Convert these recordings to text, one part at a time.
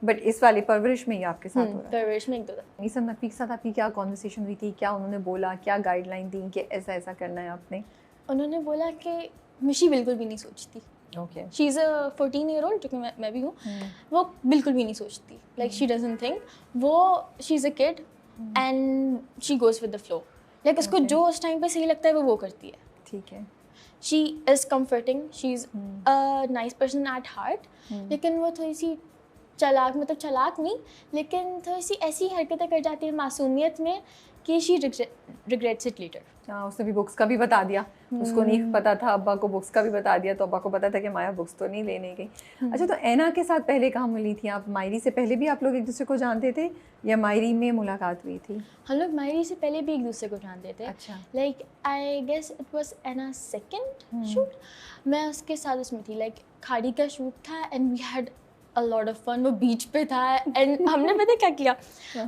But इस वाली परवरिश में ही आपके साथ हो रहा है? परवरिश में 1-2 नीसम नकवी के साथ आपकी क्या कॉन्वर्सेशन हुई थी, क्या उन्होंने बोला, क्या गाइडलाइन दी कि ऐसा ऐसा करना है आपने? उन्होंने बोला कि मिशी बिल्कुल भी नहीं सोचती। Okay. She is a 14 year old, जो कि मैं भी हूँ। वो बिल्कुल भी नहीं सोचती, लाइक शी डजंट थिंक, वो she is a kid and she goes with the flow. Like उसको जो उस टाइम पे सही लगता है वो करती है। ठीक है। She is comforting, she is a nice person at heart, लेकिन वो थोड़ी सी चालाक, मतलब चालाक नहीं, लेकिन थोड़ी सी ऐसी हरकतें कर जाती है मासूमियत में कि शी रिग्रेट्स इट लेटर। हाँ, उसने भी बुक्स का भी बता दिया, उसको नहीं पता था, अब्बा को बुक्स का भी बता दिया, तो अब्बा को पता था कि माया बुक्स तो नहीं लेने गई। अच्छा, तो ऐना के साथ पहले कहाँ मिली थी आप? मायरी से पहले भी आप लोग एक दूसरे को जानते थे या मायरी में मुलाकात हुई थी? हम लोग मायरी से पहले भी एक दूसरे को जानते थे। अच्छा। Like I guess it was ऐना सेकंड शूट, मैं उसके साथ उसमें थी। लाइक खाड़ी का शूट था and we had a lot of fun. वो बीच पे था एंड हमने पता क्या किया,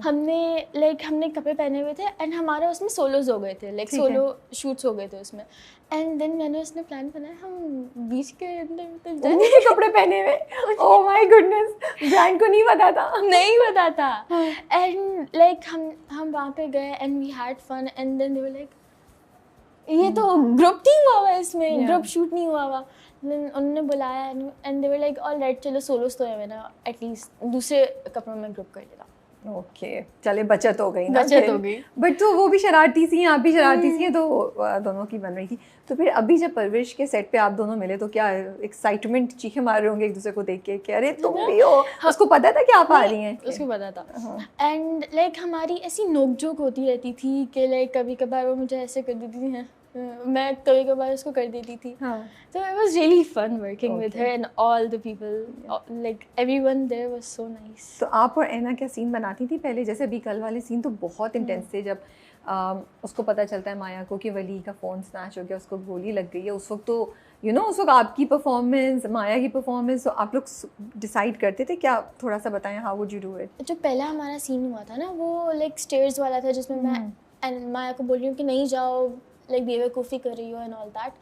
हमने कपड़े पहने हुए थे एंड हमारा उसमें सोलोज हो गए थे, लाइक सोलो शूट्स हो गए थे उसमें। एंड देन मैंने उसने प्लान बनाया हम बीच के अंदर उन्हीं के कपड़े पहने हुए। ओह माय गुडनेस, ब्रांड को नहीं पता था। नहीं पता था। एंड लाइक हम वहाँ पे गए and we had fun and then they were like ये तो ग्रुप टीम हुआ हुआ है इसमें, ग्रुप शूट नहीं हुआ हुआ। उन्होंने बुलाया and they were like all right, चलो सोलोस तो है मेरा, एटलीस्ट दूसरे कपड़ों में ग्रुप कर लेगा। ओके, चले बचत हो गई ना, बचत हो गई। बट तो वो भी शरारती सी हैं, आप भी शरारती सी हैं, तो दोनों की बन रही थी। तो फिर अभी जब परवरिश के सेट पे आप दोनों मिले तो क्या एक्साइटमेंट, चीखे मार रहे होंगे एक दूसरे को देख के, अरे तुम भी हो? उसको पता था कि आप आ रही हैं? उसको पता था। एंड लाइक हमारी ऐसी नोकझोंक होती रहती थी कि लाइक कभी कभार वो मुझे ऐसे कर देती थी, मैं कभी कभार उसको कर देती थी। So it was really fun working with her and all the people, like everyone there was so nice. तो आप और ऐना क्या सीन बनाती थी पहले? जैसे अभी कल वाले सीन तो बहुत इंटेंस थे, जब उसको पता चलता है माया को कि वली का फ़ोन स्नैच हो गया, उसको गोली लग गई है। उस वक्त तो उस वक्त आपकी परफॉर्मेंस, माया की परफॉर्मेंस, तो आप लोग डिसाइड करते थे क्या? थोड़ा सा बताएं, how would you do it? जो पहला हमारा सीन हुआ था ना, वो लाइक स्टेयर्स वाला था, जिसमें मैं एंड माया को बोल रही हूँ कि नहीं जाओ, लाइक बेवकूफ़ी कर रही हो एंड ऑल दैट।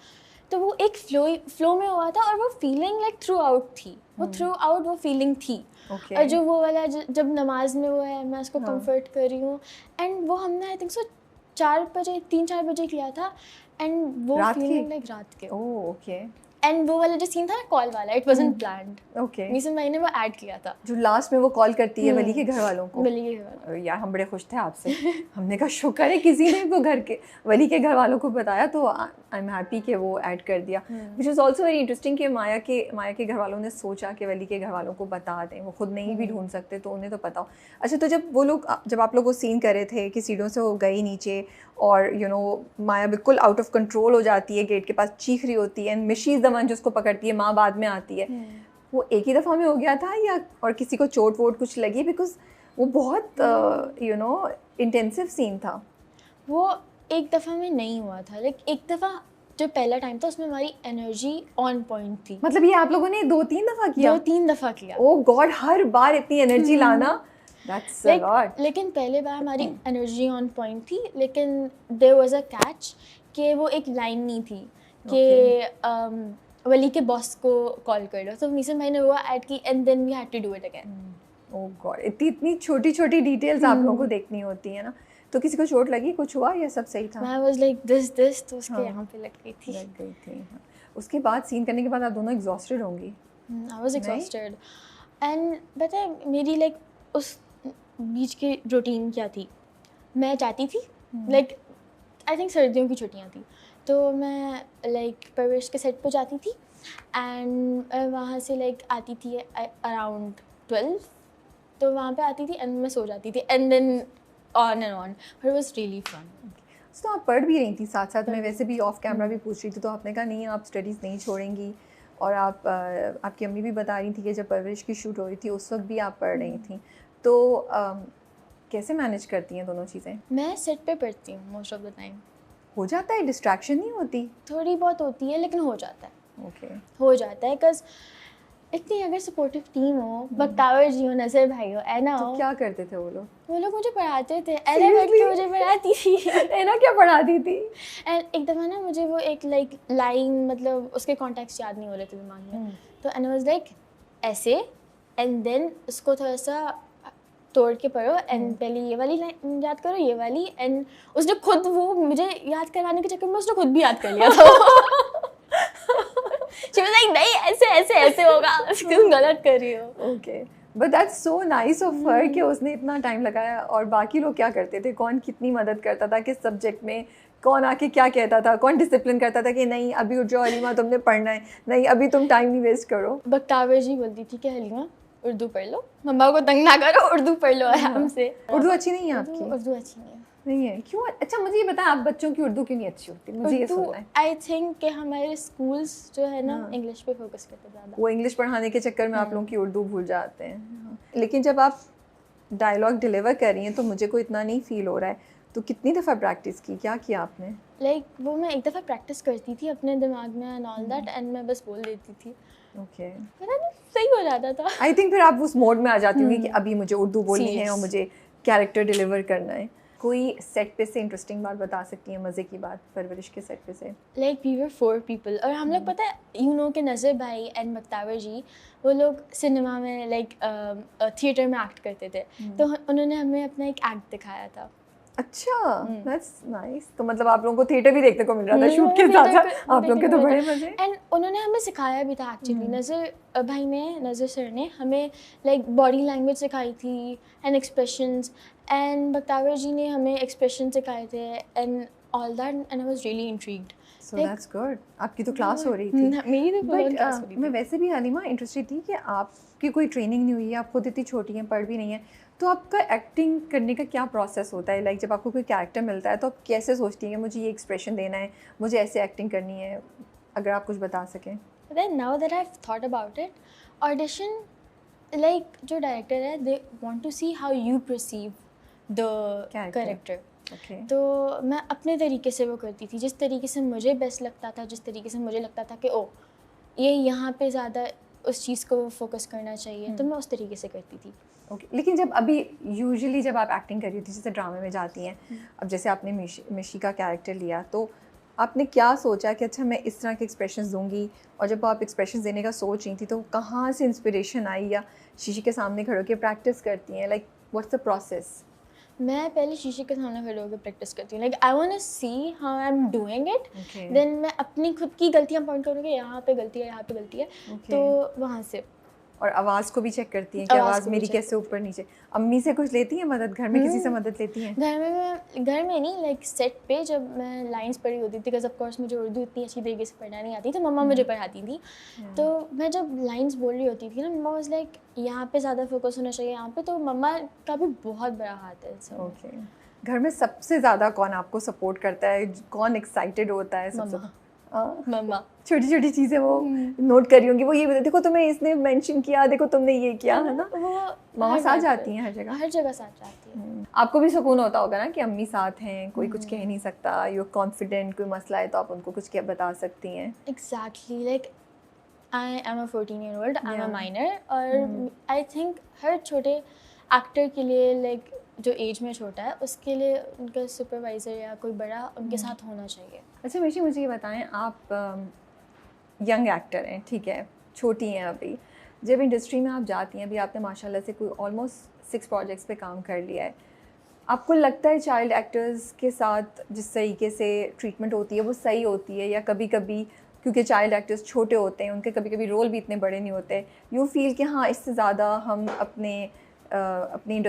तो वो एक फ्लो में हुआ था और वो फीलिंग लाइक थ्रू आउट थी, वो फीलिंग थी। और जो वो वाला जब नमाज में वो है, मैं उसको कंफर्ट कर रही हूँ एंड वो हमने आई थिंक सो 3-4 बजे किया था एंड वो फीलिंग लाइक रात के। Oh okay. एंड वो वाला जो सीन था ना कॉल वाला, it wasn't planned. Okay. Neesham भाई ने वो ऐड किया था, जो लास्ट में वो कॉल करती है वली के घर वालों को। वली के घर वालों। यार हम बड़े खुश थे आपसे। हमने कहा शुक्र है किसी ने वो घर के वली के घर वालों को बताया, तो आई एम हैप्पी कि वो ऐड कर दिया। Which is also very interesting कि माया के घर वालों ने सोचा कि वली के घर वालों को बता दें, वो खुद नहीं भी ढूंढ सकते तो उन्हें तो पता हो। अच्छा, तो जब आप लोग वो सीन कर रहे थे कि सीढ़ियों से वो गई नीचे और माया बिल्कुल आउट ऑफ कंट्रोल हो जाती है, गेट के पास चीख रही होती है एंड मिशी इज़ द वन जो उसको पकड़ती है, माँ बाद में आती है, वो एक ही दफ़ा में हो गया था या और किसी को चोट वोट कुछ लगी? बिकॉज वो बहुत इंटेंसिव सीन था। वो एक दफ़ा में नहीं हुआ था, लाइक एक दफ़ा जो पहला टाइम था उसमें हमारी एनर्जी ऑन पॉइंट थी। मतलब ये आप लोगों ने 2-3 दफ़ा किया? 2-3 दफ़ा किया। ओह गॉड, हर बार इतनी एनर्जी लाना, दैट्स अ लॉट। लेकिन पहले बार हमारी एनर्जी ऑन पॉइंट थी, लेकिन देयर वाज अ कैच कि वो एक लाइन नहीं थी कि वली के बॉस को कॉल कर लो, तो नीसम भाई ने वो ऐड की and then we had to do it again. Oh God, इतनी छोटी छोटी डिटेल्स आप लोगों को देखनी होती है ना। तो किसी को चोट लगी, कुछ हुआ या सब सही था? मैं वाज लाइक दिस तो उसके यहाँ पे लग गई थी। हाँ। उसके बाद सीन करने के बाद आप दोनों एग्जॉस्टेड होंगी? आई वाज एग्जॉस्टेड एंड पता है मेरी लाइक उस बीच की रूटीन क्या थी, मैं चाहती थी लाइक आई थिंक सर्दियों की छुट्टियाँ थी, तो मैं लाइक परवरिश के सेट पे जाती थी एंड वहाँ से लाइक आती थी अराउंड 12, तो वहाँ पे आती थी एंड मैं सो जाती थी and then on and on, but it was really fun. तो आप पढ़ भी रही थी साथ साथ में, वैसे भी ऑफ कैमरा भी पूछ रही थी, तो आपने कहा नहीं आप स्टडीज़ नहीं छोड़ेंगी, और आपकी अम्मी भी बता रही थी कि जब परवरिश की शूट हो रही थी उस वक्त भी आप पढ़ रही थी, तो कैसे मैनेज करती हैं दोनों चीज़ें? मैं सेट पे पढ़ती हूँ मोस्ट ऑफ द टाइम। हो जाता है? डिस्ट्रैक्शन नहीं होती? थोड़ी बहुत होती है लेकिन हो जाता है। ओके। हो जाता है बिकॉज इतनी अगर सपोर्टिव टीम हो, बख्तावर जी हो, नज़र भाई हो, ऐना हो। तो क्या करते थे वो लोग? वो लोग मुझे पढ़ाते थे, ऐना बैठ के मुझे पढ़ाती थी। ऐना क्या पढ़ाती थी? एंड एक दफ़ा ना मुझे वो एक लाइक लाइन, मतलब उसके कॉन्टेक्स्ट याद नहीं हो रहे थे दिमाग में, तो ऐना वाज लाइक ऐसे एंड देन उसको थोड़ा सा तोड़ के पढ़ो एंड पहले ये वाली लाइन याद करो, ये वाली, एंड उसने खुद वो मुझे याद करवाने के चक्कर में उसने खुद भी याद कर लिया था। She was like, नहीं ऐसे ऐसे ऐसे होगा, तुम गलत कर रही हो। Okay, but that's so nice of her कि उसने इतना टाइम लगाया। और बाकी लोग क्या करते थे, कौन कितनी मदद करता था किस सब्जेक्ट में, कौन आके क्या कहता था, कौन डिसिप्लिन करता था कि नहीं अभी उठ जाओ हलीमा तुमने पढ़ना है, नहीं अभी तुम टाइम नहीं वेस्ट करो। बख्तावर जी बोलती थी कि हलीमा उर्दू पढ़ लो, मम्मा को तंग ना करो, उर्दू पढ़ लो आराम से। उर्दू अच्छी नहीं है आपकी? उर्दू अच्छी नहीं है। नहीं है, क्यों? अच्छा मुझे ये बताएं, आप बच्चों की उर्दू क्यों नहीं अच्छी होती? मुझे ये सुनना है। आई थिंक कि हमारे स्कूल्स जो है ना इंग्लिश पे फोकस करते ज़्यादा, वो इंग्लिश पढ़ाने के चक्कर में आप लोगों की उर्दू भूल जाते हैं। लेकिन जब आप डायलॉग डिलीवर कर रही हैं तो मुझे कोई इतना नहीं फील हो रहा है, तो कितनी दफ़ा प्रैक्टिस की, क्या किया आपने? लाइक वो मैं एक दफ़ा प्रैक्टिस करती थी अपने दिमाग में एंड ऑल दैट, एंड मैं बस बोल देती थी। ओके, पता नहीं सही हो जाता था। आई थिंक फिर आप उस मोड में आ जाती होंगी कि अभी मुझे उर्दू बोलनी है और मुझे कैरेक्टर डिलीवर करना है। कोई सेट पे से इंटरेस्टिंग बात बता सकती हैं, मज़े की बात परवरिश के सेट पे से? लाइक वी वर 4 पीपल और हम लोग पता है यू नो कि नज़र भाई एंड बख्तावर जी वो लोग सिनेमा में लाइक थिएटर में एक्ट करते थे, तो उन्होंने हमें अपना एक एक्ट दिखाया था। अच्छा, दैट्स नाइस। तो मतलब आप लोगों को थिएटर भी देखने को मिल रहा था शूट के साथ साथ, आप लोग के तो बड़े मजे। एंड उन्होंने हमें सिखाया भी था एक्चुअली। नज़र भाई ने, नज़र सर ने हमें लाइक बॉडी लैंग्वेज सिखाई थी एंड एक्सप्रेशंस, एंड बख्तावर जी ने हमें एक्सप्रेशन सिखाए थे and all that, and I was really intrigued. So that's good. आपकी तो क्लास हो रही थी? मेरी तो फुल क्लास हो रही थी। मैं वैसे भी हलीमा इंटरेस्टेड थी कि आपकी कोई ट्रेनिंग नहीं हुई है, आप खुद इतनी छोटी हैं, पढ़ भी नहीं है, तो आपका एक्टिंग करने का क्या प्रोसेस होता है? लाइक जब आपको कोई कैरेक्टर मिलता है तो आप कैसे सोचती हैं कि मुझे ये एक्सप्रेशन देना है, मुझे ऐसे एक्टिंग करनी है? अगर आप कुछ बता सकें। Then now that I've thought about it, audition, like जो डायरेक्टर है they want to see how you perceive the character. Okay. तो मैं अपने तरीके से वो करती थी, जिस तरीके से मुझे बेस्ट लगता था, जिस तरीके से मुझे लगता था कि ओ ये यहाँ पे ज़्यादा उस चीज़ को फोकस करना चाहिए, तो मैं उस तरीके से करती थी। ओके, लेकिन जब अभी यूजुअली जब आप एक्टिंग कर रही थी, जैसे ड्रामे में जाती हैं, अब जैसे आपने मिशी का कैरेक्टर लिया, तो आपने क्या सोचा कि अच्छा मैं इस तरह के एक्सप्रेशंस दूंगी? और जब आप एक्सप्रेशंस देने का सोच रही थी तो कहाँ से इंस्पिरेशन आई, या शीशे के सामने खड़े होकर प्रैक्टिस करती हैं? Like what's the process? मैं पहले शीशे के सामने खड़े होकर प्रैक्टिस करती हूँ। Like I want to see how I am doing it, then मैं अपनी खुद की गलतियाँ पॉइंट करूँगी, यहाँ पे गलती है, यहाँ पे गलती है, तो वहाँ से। और आवाज़ को भी चेक करती हैं कि आवाज़ मेरी कैसे ऊपर नीचे? अम्मी से कुछ लेती हैं मदद? घर में किसी से मदद लेती हैं? घर में नहीं, लाइक सेट पे जब मैं लाइंस पढ़ी होती थी, बिकॉज ऑफ कोर्स मुझे उर्दू इतनी अच्छी तरीके से पढ़ना नहीं आती, तो मम्मा मुझे पढ़ाती थी। तो मैं जब लाइंस बोल रही होती थी ना, मम्मा वाज लाइक यहाँ पे ज़्यादा फोकस होना चाहिए यहाँ पे, तो मम्मा का भी बहुत बड़ा हाथ है। ओके, घर में सबसे ज़्यादा कौन आपको सपोर्ट करता है, कौन एक्साइटेड होता है सबसे? मम्मा। छोटी छोटी चीज़ें वो नोट करी होंगी, वो ये बता देखो तुम्हें इसने मेंशन किया, देखो तुमने ये किया, है ना? वो मामा साथ जाती हैं हर जगह? हर जगह साथ जाती है। आपको भी सुकून होता होगा ना कि अम्मी साथ हैं, कोई कुछ कह नहीं सकता, यू कॉन्फिडेंट, कोई मसला है तो आप उनको कुछ क्या बता सकती हैं? Exactly, like I am a 14-year-old, I am a minor, और आई थिंक हर छोटे एक्टर के लिए लाइक जो एज में छोटा है उसके लिए उनका सुपरवाइज़र या कोई बड़ा उनके साथ होना चाहिए। अच्छा मिशी, मुझे ये बताएं, आप यंग एक्टर हैं, ठीक है, छोटी हैं अभी, जब इंडस्ट्री में आप जाती हैं, अभी आपने माशाल्लाह से कोई ऑलमोस्ट 6 प्रोजेक्ट्स पे काम कर लिया है, आपको लगता है चाइल्ड एक्टर्स के साथ जिस तरीके से ट्रीटमेंट होती है वो सही होती है, या कभी कभी क्योंकि चाइल्ड एक्टर्स छोटे होते हैं, उनके कभी कभी रोल भी इतने बड़े नहीं होते, यू फील कि हाँ इससे ज़्यादा हम अपनी